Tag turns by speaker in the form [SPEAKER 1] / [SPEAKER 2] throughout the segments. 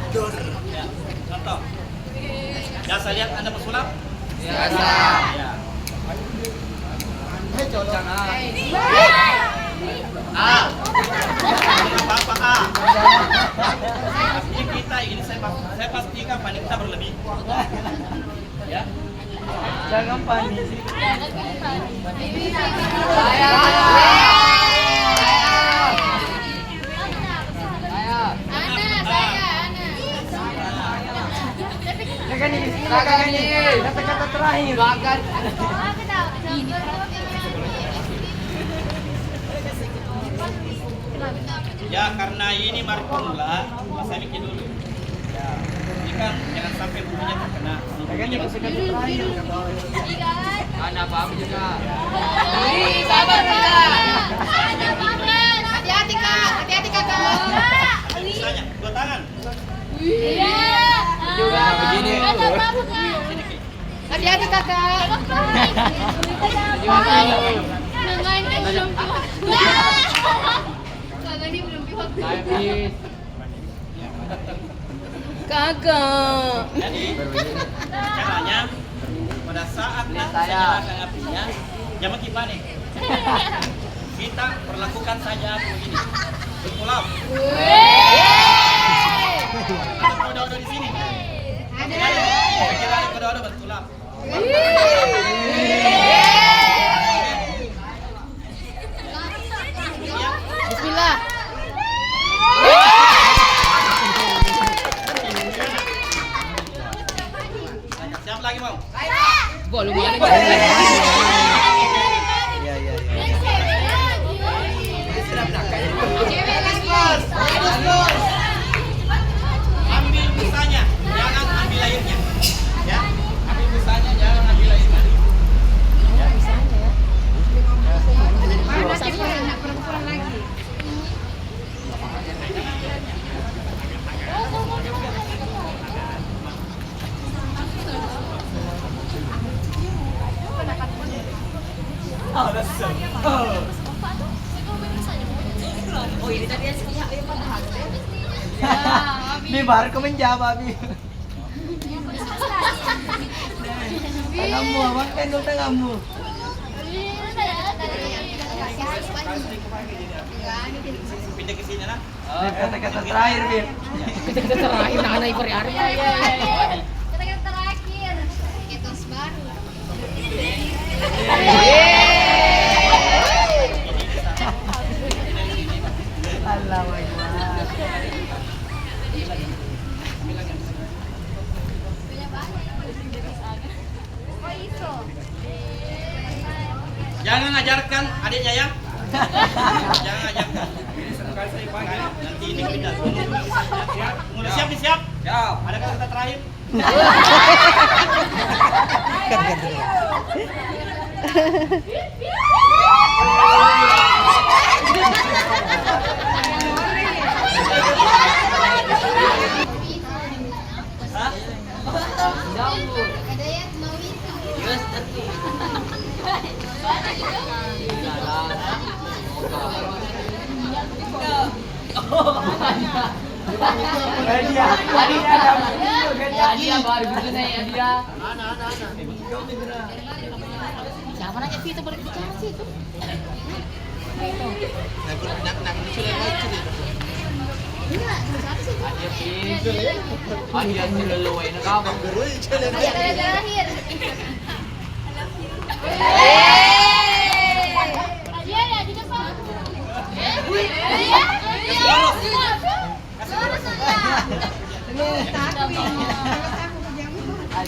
[SPEAKER 1] Ya, contoh. Biasa lihat Anda pesulap?
[SPEAKER 2] Biasa.
[SPEAKER 1] Ya.
[SPEAKER 2] Jangan.
[SPEAKER 1] A. Apa A? Artinya kita ini saya pastikan panik kita berlebih. Ya.
[SPEAKER 2] Jangan panik. Kata-kata terakhir. Makan.
[SPEAKER 1] Ya, karena ini markumula, saya mikir dulu. Ya. Ini kan jangan sampai bumbunya terkena. Bumbunya masuk ke
[SPEAKER 2] terakhir.
[SPEAKER 3] Ada apa juga.
[SPEAKER 4] Sabar Kak. Hati-hati Kak, hati-hati Kakak.
[SPEAKER 1] Misalnya, dua tangan.
[SPEAKER 4] Iya.
[SPEAKER 2] Juga begini.
[SPEAKER 4] Hati-hati Kakak. Nengain belum pihak. Kakak ini belum pihak.
[SPEAKER 3] Habis.
[SPEAKER 4] Kakak.
[SPEAKER 1] Jadi, caranya pada saat nanti
[SPEAKER 3] saya.
[SPEAKER 1] saya nyalakan apinya, jangan kita panik. Kita perlakukan saja api begini. Berpulau. Ada kuda-kuda di sini.
[SPEAKER 4] Ada.
[SPEAKER 1] Saya kira ada kuda-kuda berpulau.
[SPEAKER 4] Bismillah.
[SPEAKER 1] Siap lagi mau?
[SPEAKER 3] Boleh
[SPEAKER 2] Iya.
[SPEAKER 1] Ambil busanya, jangan ambil airnya. Ya, ambil busanya, jangan ambil airnya.
[SPEAKER 4] Oh ini tadi yang patah.
[SPEAKER 2] Bi baru kau menjawab Bi. Tanganmu, makan dong tanganmu.
[SPEAKER 1] Pindah ke sini nah.
[SPEAKER 2] Kata-kata terakhir Bi.
[SPEAKER 3] Kita terakhir anak ikut hari.
[SPEAKER 4] Kata-kata terakhir. Etos baru.
[SPEAKER 2] Allah Akbar.
[SPEAKER 1] Jangan ajarkan adiknya ya. Jangan ajarkan. Nanti ini pindah. Udah siap nih siap? Siap. Ada kata terakhir? Hah?
[SPEAKER 4] Ada yang mau itu.
[SPEAKER 3] Dia baru gitu nih ya dia.
[SPEAKER 4] Siapa nanya itu boleh bicara sih itu? Enggak, siapa sih?
[SPEAKER 3] Dia pintu. Dia siluluway na kamu.
[SPEAKER 4] Yang terakhir. Dia ya di depan.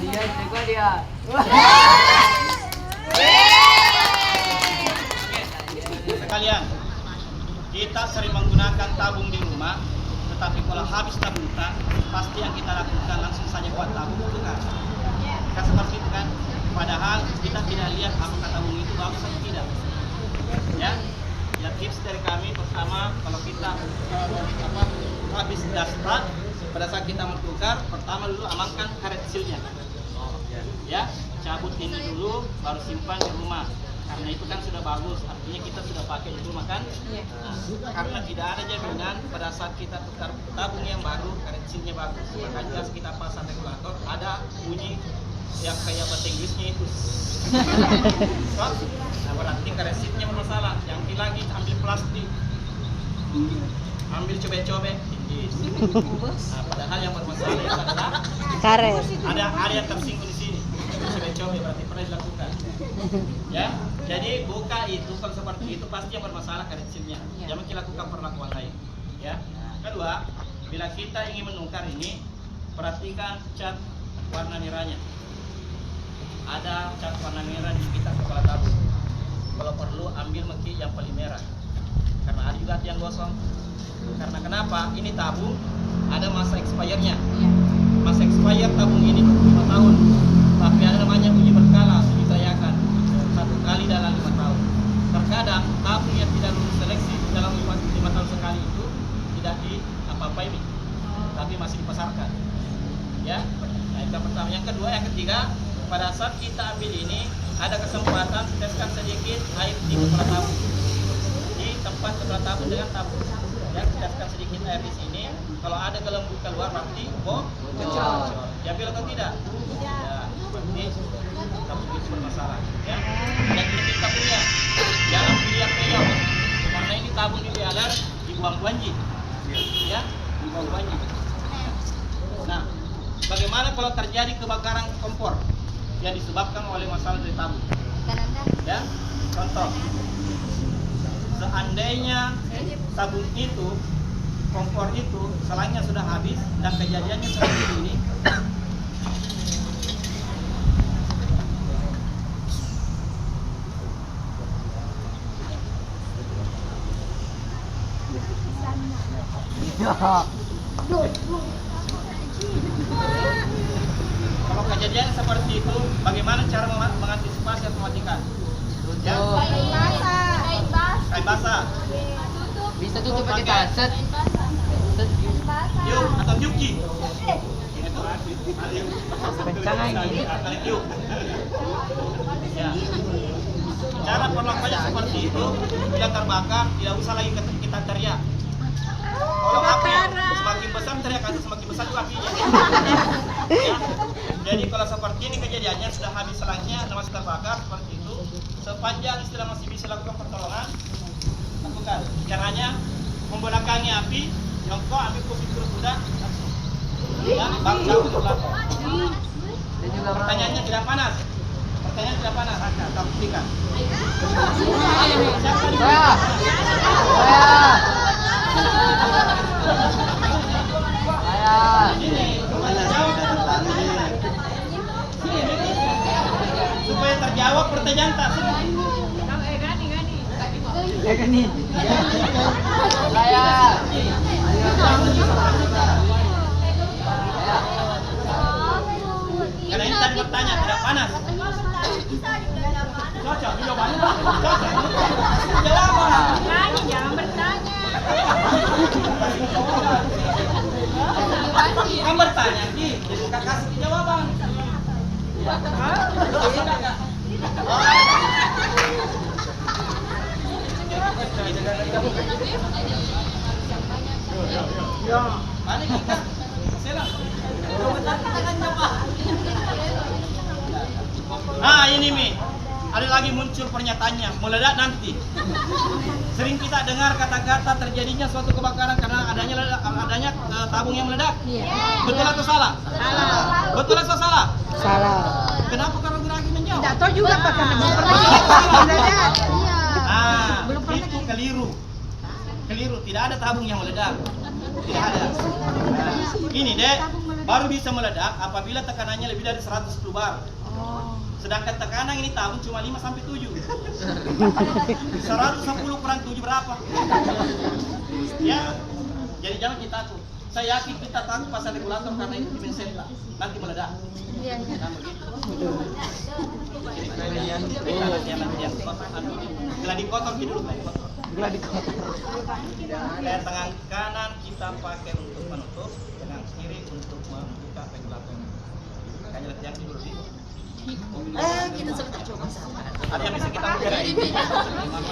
[SPEAKER 2] Dia juga dia.
[SPEAKER 1] Sekalian, kita sering menggunakan tabung di rumah, tetapi kalau habis tabung tak, pasti yang kita lakukan langsung saja buat tabung itu kan. Kan seperti itu kan. Padahal kita tidak lihat apakah tabung itu bagus atau tidak. Ya, ya tips dari kami pertama kalau kita habis dasta, pada saat kita bertukar, pertama dulu amankan karet silnya. Ya, cabut ini dulu, baru simpan di rumah. Karena itu kan sudah bagus, artinya kita sudah pakai di rumah kan? Nah, karena tidak ada jaminan pada saat kita tukar tabung yang baru, karet silnya bagus. Maka jelas kita pasang regulator, ada bunyi yang kayak bahasa Inggrisnya itu. Nah, berarti resitnya bermasalah. Yang lagi ambil plastik, ambil cobek-cobek. Nah, padahal yang bermasalah itu adalah
[SPEAKER 5] Karet.
[SPEAKER 1] ada yang tersinggung di sini. Cobek-cobek berarti pernah dilakukan. Ya, jadi buka itu kalau seperti itu pasti yang bermasalah karetnya. Jangan kita lakukan perlakuan lain. Ya. Kedua, bila kita ingin menukar ini, perhatikan cat warna merahnya. Ada cat warna merah di sekitar kepala tabung. Kalau perlu ambil meki yang paling merah. Karena ada juga yang gosong. Karena kenapa? Ini tabung ada masa expirednya. Masa expired tabung ini 5 tahun. Tapi ada namanya uji berkala, diusahakan 1 kali dalam 5 tahun. Terkadang tabung yang tidak lulus seleksi dalam 5 tahun sekali itu tidak apa-apai, tapi masih dipasarkan. Ya, nah, itu yang pertama. Yang kedua, yang ketiga, pada saat kita ambil ini ada kesempatan teskan sedikit air di kepala tabung, di tempat kepala tabung dengan tabung. Ya, teskan sedikit air di sini. Kalau ada gelembung keluar berarti bocor. Diambil atau tidak? Ya, berarti tabung itu bermasalah. Ya, dan ini tabungnya jangan dilihat peyok, karena ini tabung di alar dibuang banjir. Ya, dibuang banjir. Nah, bagaimana kalau terjadi kebakaran kompor yang disebabkan oleh masalah dari tabung? Ya, contoh, seandainya tabung itu, kompor itu, selangnya sudah habis dan kejadiannya seperti ini, kalau kejadian seperti itu, bagaimana cara mengantisipasi atau mematikan? Ya, kain basah.
[SPEAKER 3] Bisa tutup pakai kaset.
[SPEAKER 1] Yuk atau yuki.
[SPEAKER 2] Kencang ini.
[SPEAKER 1] Yuk. Ya. Cara perlakuannya seperti itu, bila terbakar tidak usah lagi kita teriak. Kalau api semakin besar teriak atau semakin besar itu apinya. Ya. Jadi kalau seperti ini kejadiannya sudah habis selangnya dan masih terbakar seperti itu, sepanjang istilah masih bisa lakukan pertolongan, lakukan. Caranya membelakangi api, jongkok, ambil posisi terus sudah langsung. Ya, bangsa ke belakang. Pertanyaannya tidak panas. Pertanyaan tidak panas. Kita buktikan. Supaya terjawab pertanyaan tak semua.
[SPEAKER 2] Ya kan nih.
[SPEAKER 1] Karena ini tadi bertanya tidak panas. Cocok, jawabannya cocok. Jawaban.
[SPEAKER 4] Jangan bertanya.
[SPEAKER 1] Kan bertanya, Ki. Jadi kasih jawaban. Mana kita? Silang. Ah, ini Mi. Ada lagi muncul pernyataannya, meledak nanti. Sering kita dengar kata-kata terjadinya suatu kebakaran karena adanya tabung yang meledak. Betul atau salah?
[SPEAKER 4] Salah.
[SPEAKER 1] Betul atau salah?
[SPEAKER 5] Salah.
[SPEAKER 1] Kenapa ragu-ragu menjawab?
[SPEAKER 5] Tidak tahu juga Pak karena belum pernah meledak.
[SPEAKER 1] Ah, itu keliru. Keliru, tidak ada tabung yang meledak. Tidak ada. Nah, ini Dek, baru bisa meledak apabila tekanannya lebih dari 110 bar. Sedangkan tekanan ini tabung cuma 5 sampai 7. 110 kurang 7 berapa? Ya. Jadi jangan kita takut. Saya yakin kita takut pasang regulator karena itu dimensi nanti meledak.
[SPEAKER 4] Iya.
[SPEAKER 1] Nah, begitu. Gladi kotor dulu,
[SPEAKER 2] Gladi kotor.
[SPEAKER 1] Tangan kanan kita pakai untuk menutup, tangan kiri untuk membuka regulator. Kayaknya latihan dulu sih.
[SPEAKER 4] Kita sebentar coba sama.
[SPEAKER 1] Ada yang bisa kita ukur?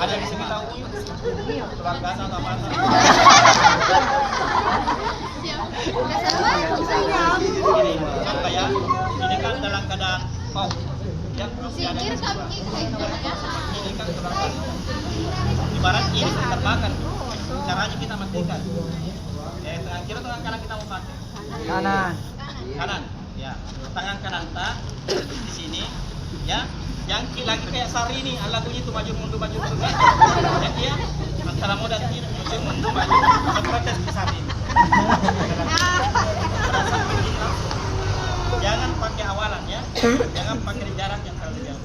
[SPEAKER 1] Ada yang bisa kita ukur? Tulang ganas atau apa?
[SPEAKER 4] Siap.
[SPEAKER 1] Oh, yang pasti ada yang kedua. Ini kan terbakar. Ibarat ini sudah terbakar. Caranya kita matikan. Tengah kiri, tengah kanan kita mau pakai.
[SPEAKER 2] Kanan.
[SPEAKER 1] Kanan, ya. Tangan kanan tak di sini, ya. Yang lagi kayak Sari ini, lagunya itu maju mundur maju mundur. Ya dia antara mau dan kiri maju mundur maju. Seprotes di Sari. Jangan pakai awalan ya, jangan pakai jarak yang terlalu jauh.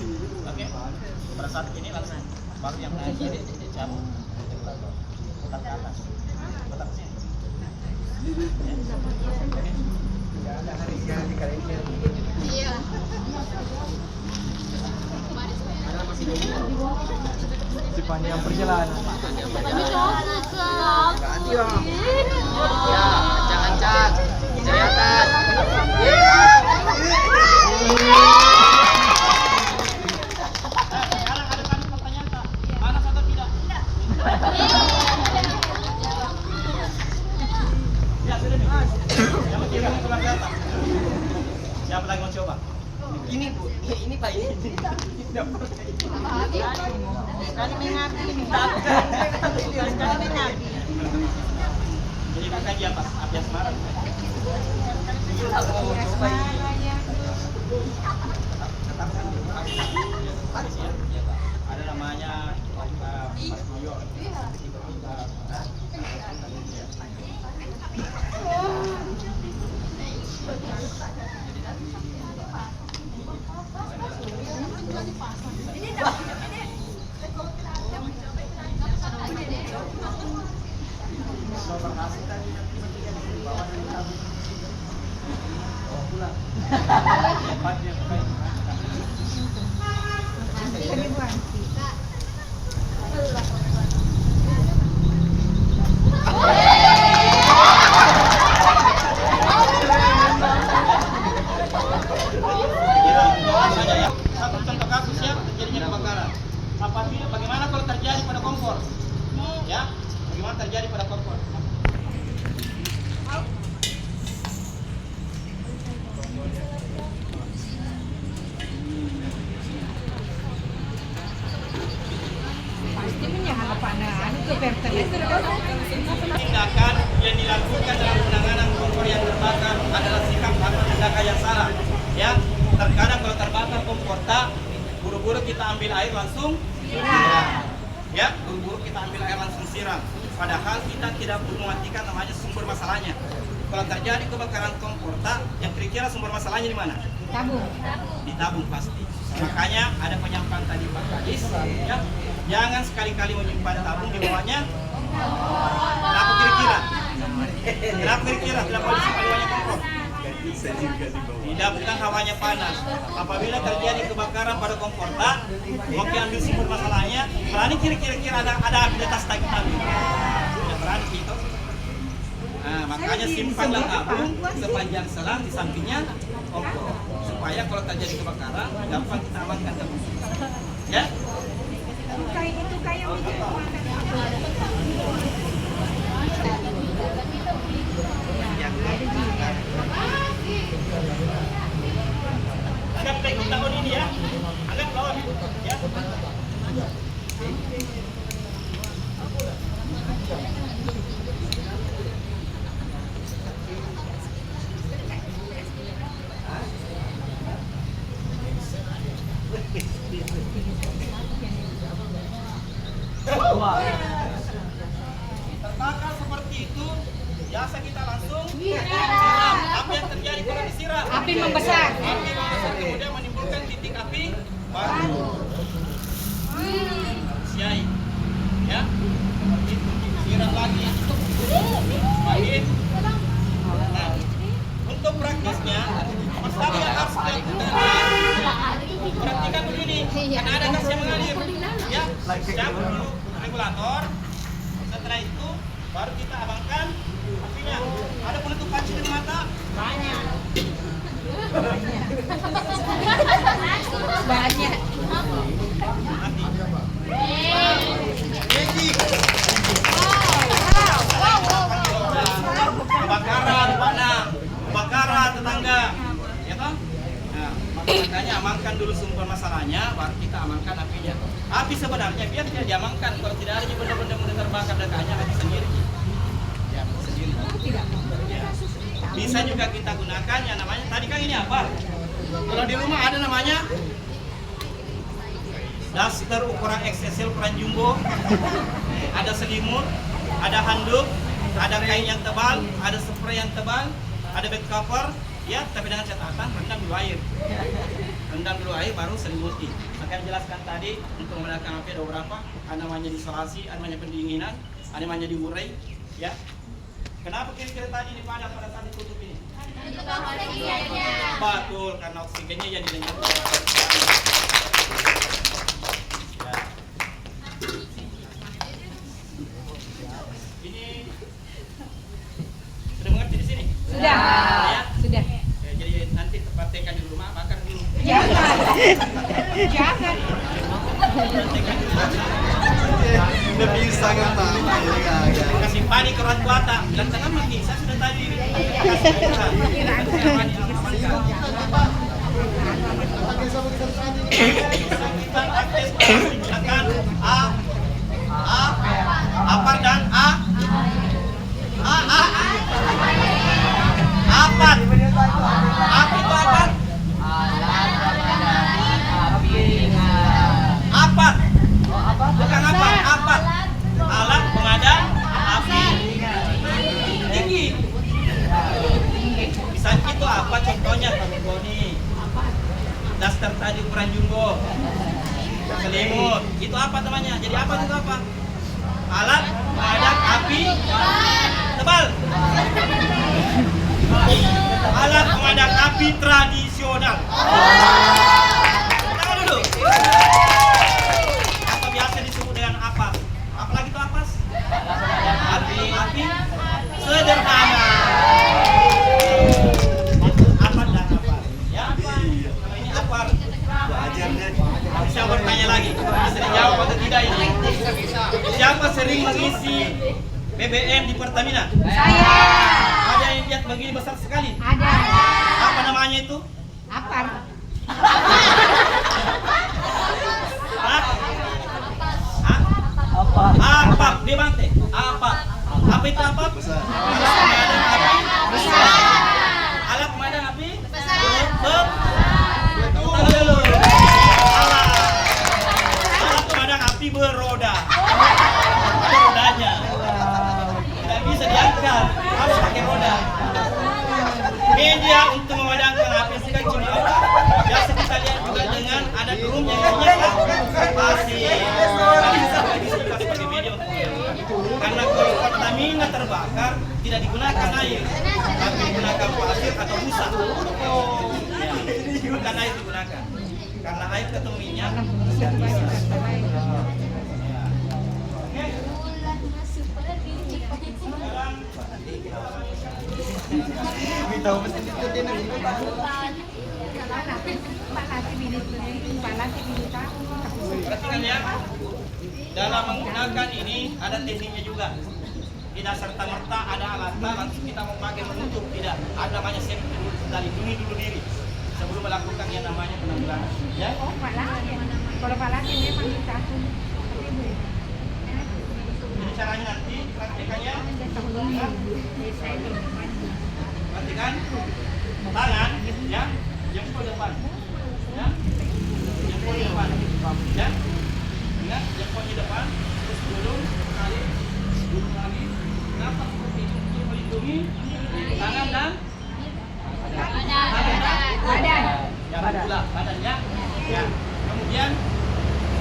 [SPEAKER 1] Oke, pada saat ini langsung baru yang naik kiri cabut, putar ke atas, putar ke sini.
[SPEAKER 4] Iya.
[SPEAKER 2] Sepanjang perjalanan.
[SPEAKER 3] Ya, ancang-ancang. Jaya atas.
[SPEAKER 1] Sekarang ada satu pertanyaan tak? Panas atau tidak? Ya sudah nih. Yang mau kira pulang ke atas. Siapa lagi mau coba?
[SPEAKER 2] Ini Bu, ini Pak ini.
[SPEAKER 5] Sekali mengabdi. Sekali mengabdi.
[SPEAKER 1] Jadi bukan dia pas api asmara. Ada namanya Mas Boyo. Satu contoh kasus ya terjadinya kebakaran. Apabila bagaimana kalau terjadi pada kompor? Ya, bagaimana terjadi pada kompor?
[SPEAKER 5] Pasti menyala panah. Itu perteles.
[SPEAKER 1] Tindakan yang dilakukan dalam penanganan kompor yang terbakar adalah sikap atau tindakan yang salah. Ya, terkadang kalau terbakar kompor tak, buru-buru kita ambil air langsung siram. Ya, buru-buru kita ambil air langsung siram. Padahal kita tidak mematikan namanya sumber masalahnya. Kalau terjadi kebakaran kompor tak, yang kira-kira sumber masalahnya di mana?
[SPEAKER 5] Tabung.
[SPEAKER 1] Ditabung pasti. Makanya ada penyampaian tadi Pak Kadis, ya, jangan sekali-kali menyimpan tabung di bawahnya. Kenapa kira-kira? Kenapa kira-kira tidak boleh disimpan di bawahnya kompor? Tidak, bukan hawanya panas. Apabila terjadi kebakaran pada kompor tak, oke ambil sumber masalahnya. Berani kira-kira ada api di atas tangki tadi. Tidak berani gitu. Nah, makanya simpanlah tabung sepanjang selang di sampingnya kompor supaya kalau terjadi kebakaran gampang kita amankan tabung. Ya?
[SPEAKER 5] Itu kayak
[SPEAKER 1] Anggap ikut tahun ini ya. Anggap lawan ya. Terbakar seperti itu, biasa kita langsung siram. Apa yang terjadi kalau disiram?
[SPEAKER 5] api membesar.
[SPEAKER 1] Api membesar, kemudian menimbulkan titik api baru. Siai, ya. Siram lagi. Semakin. Nah, untuk praktisnya, pertama yang harus dilakukan perhatikan begini, karena ada gas yang mengalir. Ya, cabut dulu regulator. Setelah itu baru kita abangkan apinya. Ada penutup panci di mata?
[SPEAKER 5] Banyak.
[SPEAKER 1] Kebakaran, Pak Nah. Kebakaran tetangga. Ya toh? Nah, maka Makanya amankan dulu sumber masalahnya, baru kita amankan apinya. Api sebenarnya biar tidak diamankan, kalau tidak ada benda-benda mudah terbakar dekatnya api sendiri. Ya, sendiri. Ya. Bisa juga kita gunakan yang namanya, tadi kan ini apa? Kalau di rumah ada namanya daster ukuran XXL ukuran jumbo, ada selimut, ada handuk, ada kain yang tebal, ada spray yang tebal, ada bed cover, ya, tapi dengan catatan rendam dulu air. Rendam dulu air baru selimuti. Akan jelaskan tadi untuk memadamkan api ada beberapa, ada namanya isolasi, ada namanya pendinginan, ada namanya diurai, ya. Kenapa kira-kira tadi dipadam pada saat ditutup ini? Betul, karena oksigennya jadi lenyap. Ya. Ini sudah mengerti di sini?
[SPEAKER 5] Sudah.
[SPEAKER 1] Ya.
[SPEAKER 5] Sudah.
[SPEAKER 1] Ya, jadi nanti praktekkan di rumah, bakar dulu.
[SPEAKER 5] Jangan. Jangan.
[SPEAKER 1] Praktekkan dulu.
[SPEAKER 2] Udah bisa kan Pak?
[SPEAKER 1] Kasih panik ke orang tua tak? Bilang tangan mati, saya sudah tadi. Kita akses menggunakan apar dan apar. Apa itu apar? Apar. Bukan apa? Alat pemadam api tinggi. Bisa itu apa contohnya Pak Boni? Daster tadi ukuran jumbo, selimut. Itu apa namanya? Jadi apa itu apa? Alat pemadam api tebal. Alat pemadam api tradisional. Tahu dulu. Apa biasa disebut dengan apa? Apalagi itu apa? Api sederhana. Itu apa dan apa? Ya. Kalau ini apa?
[SPEAKER 2] Ajar deh.
[SPEAKER 1] Siapa bertanya lagi? Bisa dijawab atau tidak ini? Siapa sering mengisi BBM di Pertamina?
[SPEAKER 5] Saya.
[SPEAKER 1] Ada yang lihat begini besar sekali?
[SPEAKER 5] Ada.
[SPEAKER 1] Apa namanya itu?
[SPEAKER 5] Apar.
[SPEAKER 1] Hah? Hah?
[SPEAKER 2] Apa?
[SPEAKER 1] Apa? Dia bante. Apa? Apa itu apa?
[SPEAKER 2] Besar.
[SPEAKER 1] Alat pemadam api. Besar. Alat pemadam api. Besar. Tunggu dulu. Alat pemadam api beroda. Ada rodanya. Tidak bisa diangkat. Harus pakai roda. Media untuk memadamkan api sekarang cuma apa? Biasa kita lihat juga dengan ada drum yang isinya pasir. Bisa dipakai sebagai media untuk karena kalau Pertamina terbakar tidak digunakan air, tapi digunakan pasir atau busa. Ya, bukan air digunakan. Karena air ketemu minyak.
[SPEAKER 2] Minta mesti ditutin lagi Pak.
[SPEAKER 1] Perhatikan ya, dalam menggunakan ini ada tekniknya juga. Tidak serta-merta ada alatnya langsung kita mau pakai menutup, tidak. Ada namanya safety dulu, kita lindungi dulu diri sebelum melakukan yang namanya penanggulangan. Ya.
[SPEAKER 5] Oh, Pak Latin. Kalau Pak Latin memang kita
[SPEAKER 1] Jadi caranya nanti praktekannya. Perhatikan tangan, ya, jempol depan, ya, jempol depan, ya, ingat jempol di depan, terus gulung sekali, gulung lagi, napas seperti itu untuk melindungi tangan dan
[SPEAKER 5] badan.
[SPEAKER 1] yang pula badannya, ya. Kemudian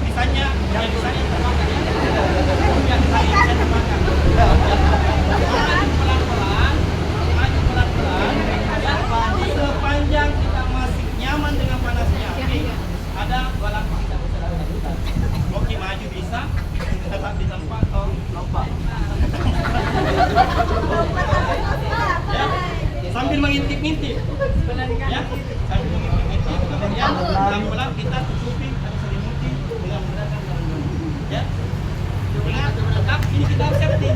[SPEAKER 1] misalnya terbakar ya, kemudian tali bisa terbakar. Pelan-pelan, maju pelan-pelan. Ya, sepanjang kita masih nyaman dengan panasnya api, ada dua langkah kita bisa lakukan. Oke, maju bisa, tetap di tempat atau lompat. Ya, sambil mengintip-ngintip. Ya, sambil mengintip-ngintip. Kemudian pelan-pelan kita tutupi atau selimuti dengan menggunakan sarung. Ya, ingat, tetap ini kita harus safety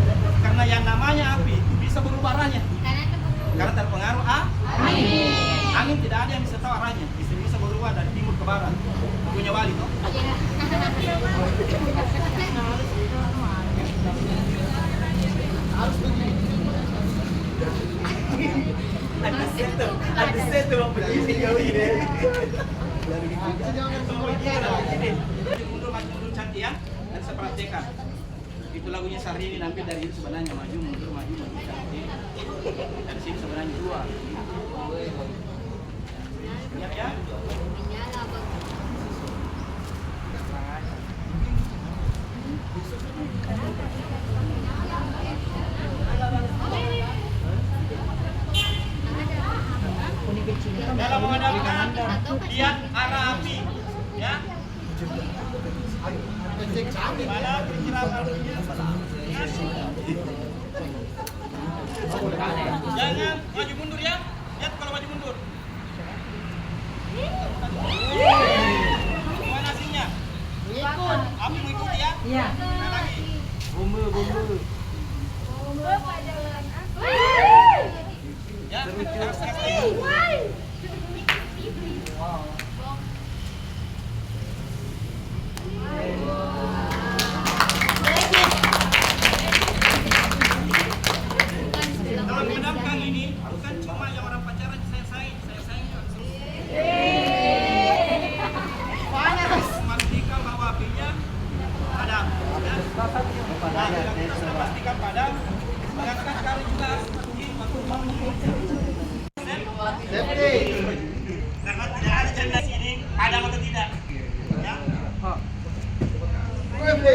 [SPEAKER 1] karena yang namanya api itu bisa berubah arahnya. Karena terpengaruh angin tidak ada yang bisa tahu arahnya, bisa berubah dari Nyonya Wali toh.
[SPEAKER 2] Ada set tuh berdiri kau ini.
[SPEAKER 1] Mundur maju mundur cantik ya. Dan saya perhatikan. Itu lagunya Syahrini nanti dari itu sebenarnya maju mundur cantik. Dari sini sebenarnya dua. Siap ya? Dalam menghadapkan lihat arah api, ya. Mana perkiraan apinya? Jangan maju mundur ya. Lihat kalau maju mundur. Gimana hasilnya? Api mengikuti ya?
[SPEAKER 5] Iya.
[SPEAKER 1] Sekali lagi.
[SPEAKER 2] Bumbu.
[SPEAKER 1] Ya, sekali. Dalam menendangkan ini bukan cuma yang orang pacaran saya sayang langsung. Memastikan bahwa apinya padam. Ya. Nah, kita sudah pastikan padam. Mengangkat kali juga karena tidak ada janda sini, padam atau tidak? Ya. Oke,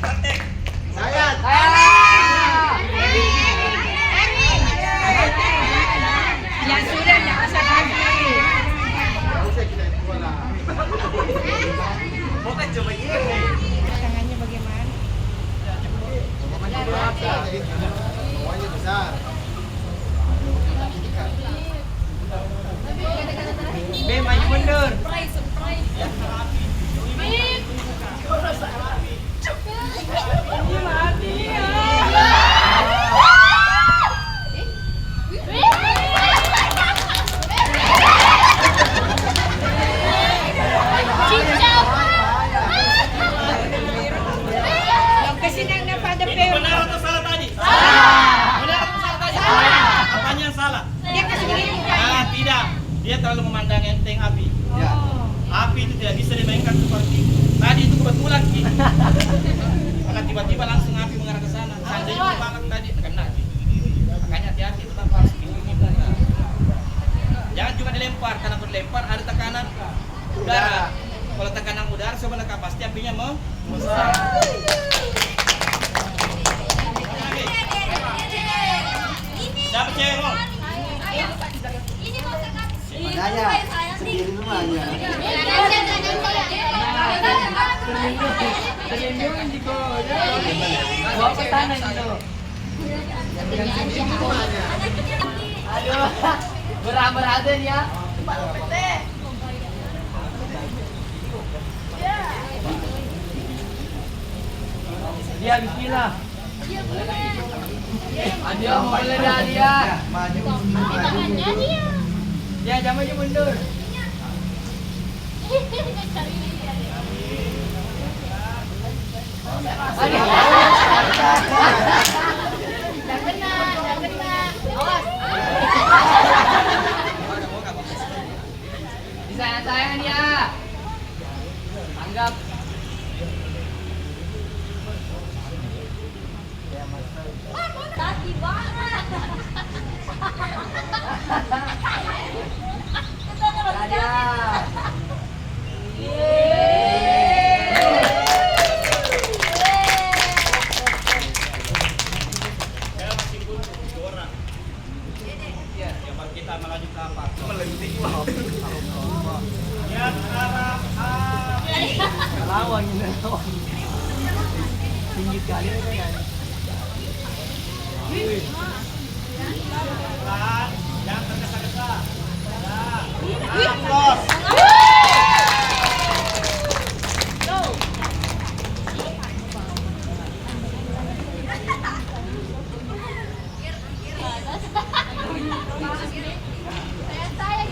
[SPEAKER 1] praktek.
[SPEAKER 5] Yang sudah tidak usah lagi.
[SPEAKER 2] Bukan cuma ini.
[SPEAKER 5] Tangannya bagaimana?
[SPEAKER 2] Semuanya besar. Be, maju mundur.
[SPEAKER 5] Yang kesinang na pada
[SPEAKER 1] Ini
[SPEAKER 5] pero.
[SPEAKER 1] benar atau salah tadi? Benar atau salah tadi? Apanya yang salah?
[SPEAKER 5] Dia kasih begini mukanya.
[SPEAKER 1] Ah, tidak. Dia terlalu memandang enteng api.
[SPEAKER 2] Ya.
[SPEAKER 1] Api itu tidak bisa dimainkan seperti tadi itu kebetulan Ki. Karena tiba-tiba langsung api mengarah ke sana. Seandainya berbalak tadi kena Ki. Makanya hati-hati tetap harus lindungi muka. Jangan cuma dilempar, karena kalau dilempar ada tekanan udara. Kalau tekanan udara sebelah pasti apinya membesar. Dapat cewek Rom?
[SPEAKER 2] Makanya sendiri rumahnya. Terlindungi di kau. Bawa ke tanah itu. Yang sendiri rumahnya. Aduh, berat-beratan ya. Dia bismillah. Adio mulai dah dia. Maju. Dia jangan maju mundur. Disayang-sayang dia. Anggap.
[SPEAKER 4] Tadi banget.
[SPEAKER 2] Ada.
[SPEAKER 1] Ya masih butuh 2 orang. Ya, yang baru kita melaju ke apa? Melenting. Lihat arah api.
[SPEAKER 2] Lawan ini lawan. Tinggi kali kan.
[SPEAKER 1] Pelan, jangan tergesa-gesa. Ya. Terus.
[SPEAKER 4] Saya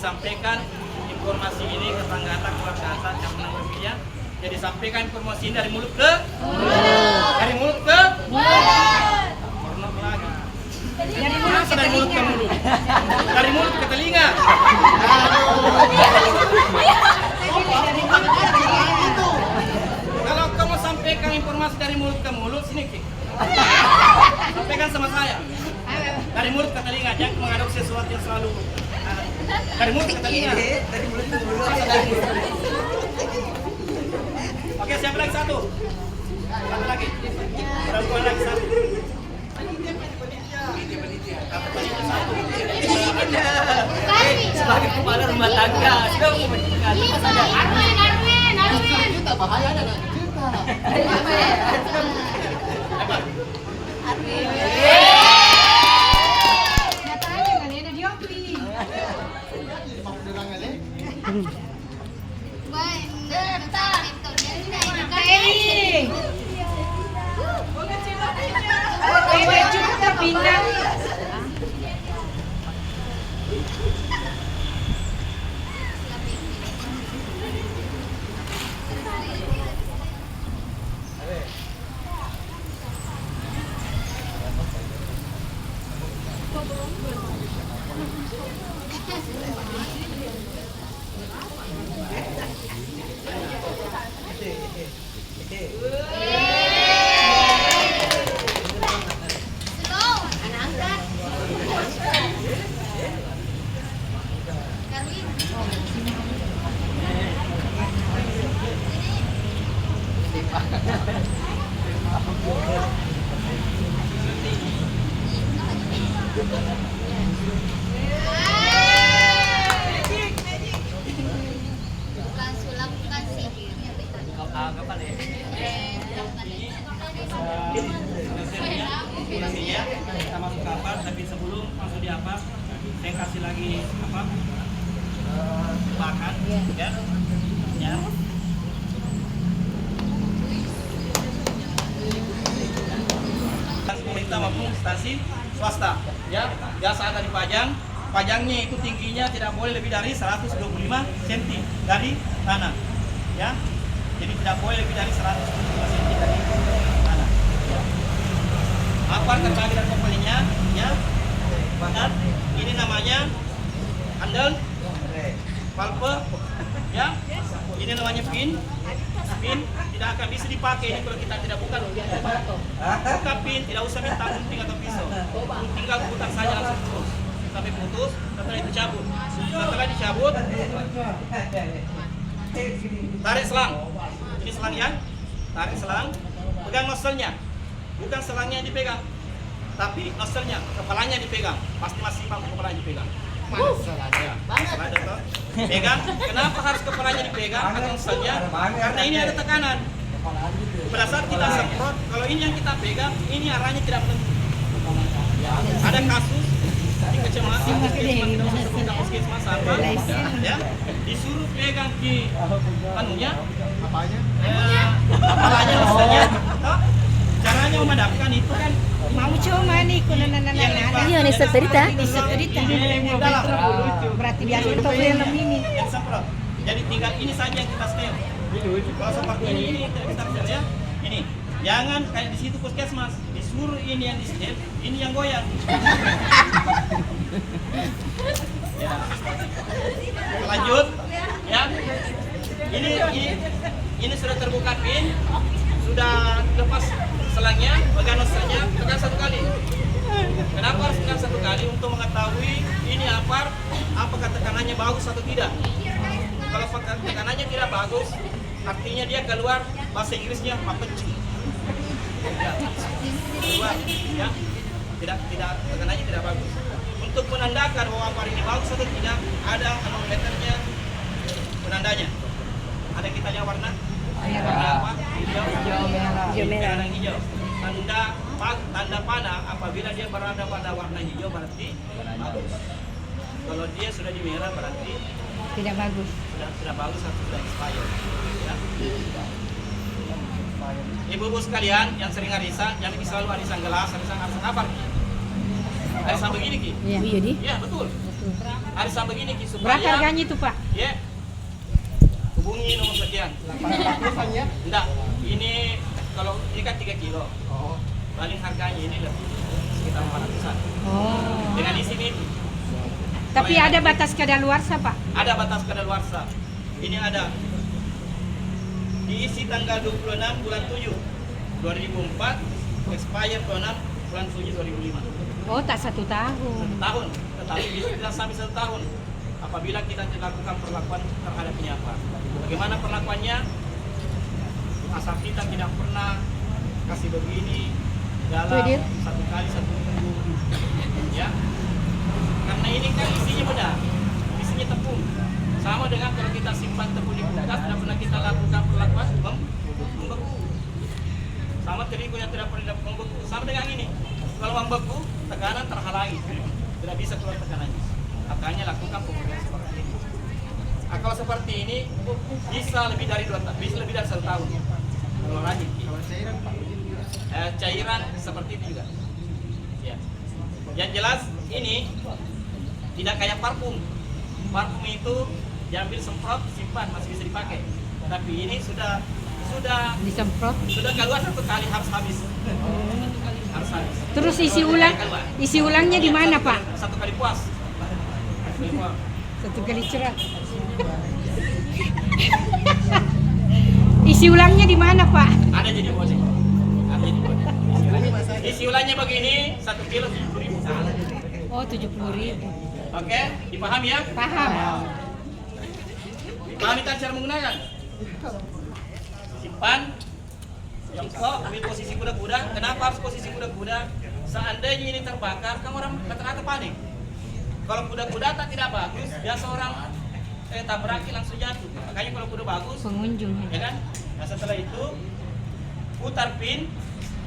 [SPEAKER 1] sampaikan informasi ini ke tangga keluarga atas yang menang berpihak. Jadi sampaikan informasi ini dari mulut ke mulut. Dari mulut ke mulut. Porno lagi. Masa dari mulut ke mulut? Dari mulut ke telinga. Kalau kamu sampaikan informasi dari mulut ke mulut, sini Ki. Sampaikan sama saya. Dari mulut ke telinga, jangan mengaduk sesuatu yang selalu dari mulut ke telinga.
[SPEAKER 2] Dari mulut ke mulut.
[SPEAKER 1] Oke, siapa lagi satu? Satu lagi. Perempuan lagi satu.
[SPEAKER 2] Sebagai kepala rumah tangga, sudah meninggal.
[SPEAKER 4] Arwin.
[SPEAKER 6] Bukan sulap, bukan sihir.
[SPEAKER 2] Kapan ya?
[SPEAKER 1] Informasinya kita masuk ke apa? Tapi sebelum masuk di apa, saya kasih lagi apa? Makan, ya. Ya. Pemerintah maupun instansi swasta, ya. Jasa ada dipajang, pajangnya itu tingginya tidak boleh lebih dari 125 cm dari tanah, ya. Jadi tidak boleh lebih dari 125 cm dari tanah. Ya. Apa terbagi dan komponennya, ya. Dan ini namanya handle, valve, ya. Ini namanya pin. Pin tidak akan bisa dipakai ini kalau kita tidak buka pin, tidak usah minta gunting atau pisau, tinggal putar saja langsung putus sampai putus. Setelah itu cabut, setelah dicabut tarik selang. Ini selang ya, tarik selang, pegang nozzle-nya, bukan selangnya yang dipegang tapi nozzle-nya, kepalanya dipegang. Pasti masih bangku kepalanya dipegang. Ya, ada toh. Pegang. Kenapa harus kepalanya dipegang atau nozzle-nya? Karena ini ada tekanan. Pada saat kita semprot, kalau ini yang kita pegang, ini arahnya tidak menentu. Ada kasus di kecamatan, puskesmas apa, ya, disuruh pegang di anunya, kepalanya nozzle-nya. Caranya memadamkan itu kan
[SPEAKER 5] Mau cuma nih kuno nana.
[SPEAKER 4] Iya, nih seterita.
[SPEAKER 1] ini dalam.
[SPEAKER 5] Berarti biasa itu film ini.
[SPEAKER 1] Yang semprot. Jadi tinggal ini saja yang kita setel. Kalau seperti ini tidak bisa setel ya. Ini jangan kayak di situ puskesmas disuruh ini yang di setel, ini yang goyang. Ya. Lanjut, ya. Ini sudah terbuka pin, sudah lepas selangnya, pegang nozzle-nya, pegang satu kali. Kenapa harus pegang satu kali? Untuk mengetahui ini apakah tekanannya bagus atau tidak. Kalau tekanannya tidak bagus, artinya dia keluar, bahasa Inggrisnya mapenci. Ya, keluar, ya, tidak tekanannya tidak bagus. Untuk menandakan bahwa ampar ini bagus atau tidak, ada manometernya, penandanya. Ada kita lihat warna. Warna apa? Hijau merah. Hijau. Tanda panah apabila dia berada pada warna hijau berarti bagus. Kalau dia sudah di merah berarti
[SPEAKER 5] Tidak bagus.
[SPEAKER 1] sudah bagus atau sudah expired. Ya. Ibu-ibu sekalian yang sering arisan, jangan selalu arisan gelas, arisan apa? Arisan begini Ki?
[SPEAKER 4] Iya, Di.
[SPEAKER 1] Iya betul. Ada sama begini Ki supaya.
[SPEAKER 5] Berapa harganya itu Pak?
[SPEAKER 1] Ya. Hubungi nomor sekian.
[SPEAKER 2] 800-an ya?
[SPEAKER 1] Enggak, ini kalau ini kan 3 kilo.
[SPEAKER 2] Oh.
[SPEAKER 1] Paling harganya ini lebih sekitar 400-an.
[SPEAKER 5] Oh.
[SPEAKER 1] Dengan di sini
[SPEAKER 5] Tapi ada batas kadaluarsa Pak?
[SPEAKER 1] ada batas kadaluarsa. Ini ada diisi tanggal 26 bulan 7 2004, expire 26 bulan 7 2005.
[SPEAKER 5] Oh, tak 1 tahun.
[SPEAKER 1] 1 tahun, tetapi bisa tidak sampai 1 tahun apabila kita lakukan perlakuan terhadap penyapa. Bagaimana perlakuannya? Asal kita tidak pernah kasih begini dalam
[SPEAKER 5] Tuh, Dir.
[SPEAKER 1] 1 kali 1 minggu, ya. Karena ini kan isinya benar, isinya tepung. Sama dengan kalau kita simpan tepung di kulkas, tidak pernah kita lakukan perlakuan membeku. Sama terigu yang tidak pernah membeku. Sama dengan ini, kalau membeku, tekanan terhalangi, tidak bisa keluar tekanannya. Makanya lakukan pemulihan seperti ini. Nah, kalau seperti ini bisa lebih dari 2 tahun, bisa lebih dari 1 tahun. Kalau rajin,
[SPEAKER 2] Kalau cairan Pak.
[SPEAKER 1] cairan seperti itu juga. Ya. Yang jelas ini tidak kayak parfum. Parfum itu diambil semprot, simpan masih bisa dipakai. Tapi ini sudah
[SPEAKER 5] Disemprot.
[SPEAKER 1] keluar 1 kali harus habis. Harus habis.
[SPEAKER 5] Terus isi ulangnya di mana Pak?
[SPEAKER 1] 1 kali puas. 1 kali puas.
[SPEAKER 5] 1 kali cerah. Isi ulangnya di mana Pak?
[SPEAKER 1] Ada jadi boleh. Ada jadi boleh. Isi ulangnya begini, 1 kilo 70.000.
[SPEAKER 5] Oh, 70.000.
[SPEAKER 1] Oke, dipahami ya?
[SPEAKER 5] Paham.
[SPEAKER 1] Dipahami kan cara menggunakan? Simpan, jongkok, ambil posisi kuda-kuda. Kenapa harus posisi kuda-kuda? Seandainya ini terbakar, kamu orang kata-kata panik. Kalau kuda-kuda tak tidak bagus, biasa orang tabraki langsung jatuh. Makanya kalau kuda bagus,
[SPEAKER 5] Pengunjung.
[SPEAKER 1] ya kan? Nah setelah itu putar pin,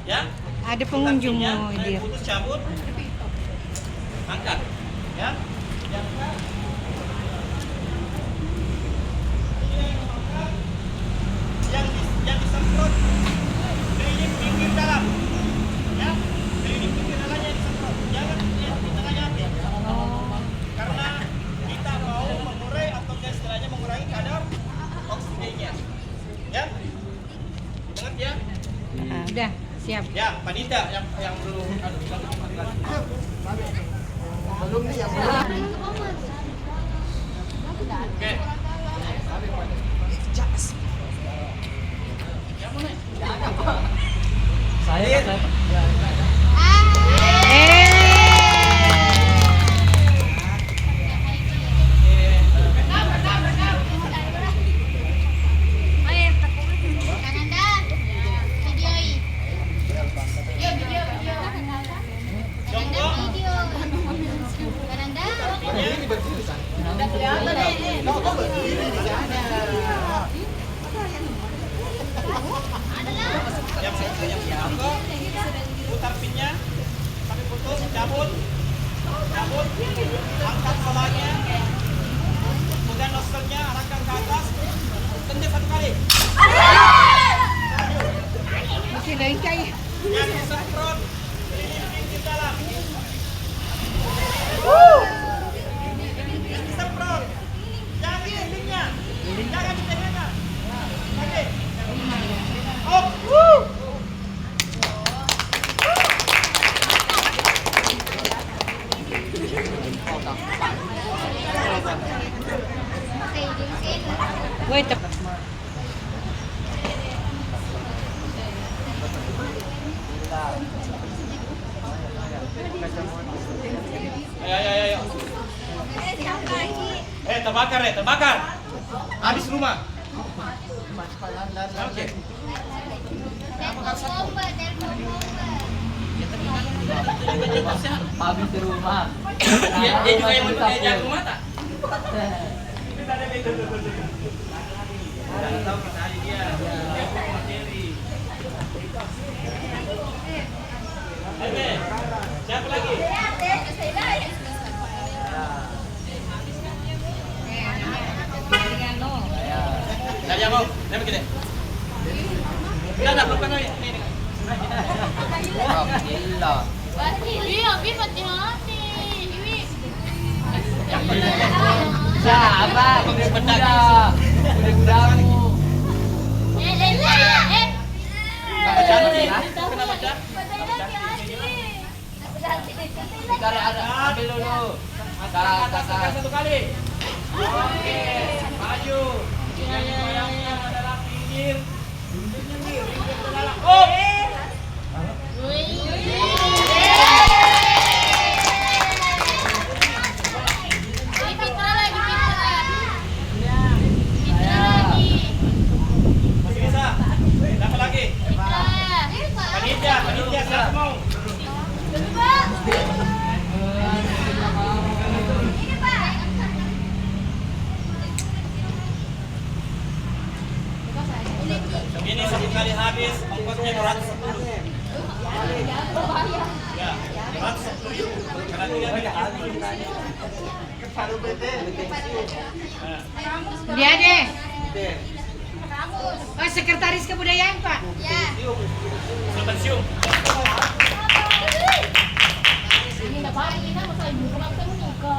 [SPEAKER 1] ya.
[SPEAKER 5] Ada
[SPEAKER 1] Putar
[SPEAKER 5] pengunjung
[SPEAKER 1] pinnya,
[SPEAKER 5] mau dia.
[SPEAKER 1] putus cabut, angkat, ya. Yang disemprot keliling pinggir dalam, ya. Keliling pinggir dalamnya disemprot, jangan di tengahnya aja. Karena kita mau mengurai atau istilahnya mengurangi kadar oksigennya, ya. Ingat ya?
[SPEAKER 5] Ah, udah, siap.
[SPEAKER 1] Ya, Panita yang belum
[SPEAKER 2] Belum nih yang
[SPEAKER 1] Oke. Yang mana?
[SPEAKER 3] Saya
[SPEAKER 6] Kananda, videoin. Kananda, video. Kananda.
[SPEAKER 1] Yang putar pinnya sampai putus, cabut, angkat solanya, kemudian nozzle-nya arahkan ke atas, tendang 1 kali.
[SPEAKER 5] Masih lain kayak.
[SPEAKER 1] Yang disemprot keliling pinggir dalam. Disemprot, jangan di endingnya, jangan di tengahnya. Oke. Op.
[SPEAKER 5] Woi, tepat.
[SPEAKER 1] Ayo. Terbakar. Habis rumah. Oke.
[SPEAKER 3] habis di rumah.
[SPEAKER 1] Dia juga yang jago mata. Jangan tahu kita hari dia materi. Siapa lagi? Saya mau, saya begini. Udah, belum kan ini.
[SPEAKER 3] Gila.
[SPEAKER 6] Iya, Bi, hati-hati. Iwi.
[SPEAKER 3] Siapa? Kuda-kuda. Kuda-kudamu.
[SPEAKER 1] Kenapa Cak?
[SPEAKER 3] Dikari ada ambil dulu. Kakak.
[SPEAKER 1] Satu kali. Oke, maju. Goyangnya adalah pinggir. Pinggir ke dalam. Oh. Masih bisa. Dapat lagi. Panitia, siapa mau? Ini satu kali habis, ongkosnya 210. Ya, 210 ribu. Karena dia
[SPEAKER 5] Dia deh. Oh, sekretaris kebudayaan, Pak.
[SPEAKER 6] Ya.
[SPEAKER 1] pensiun.
[SPEAKER 4] Ini na ba? Ini na, masa ibu ko lang sa munika.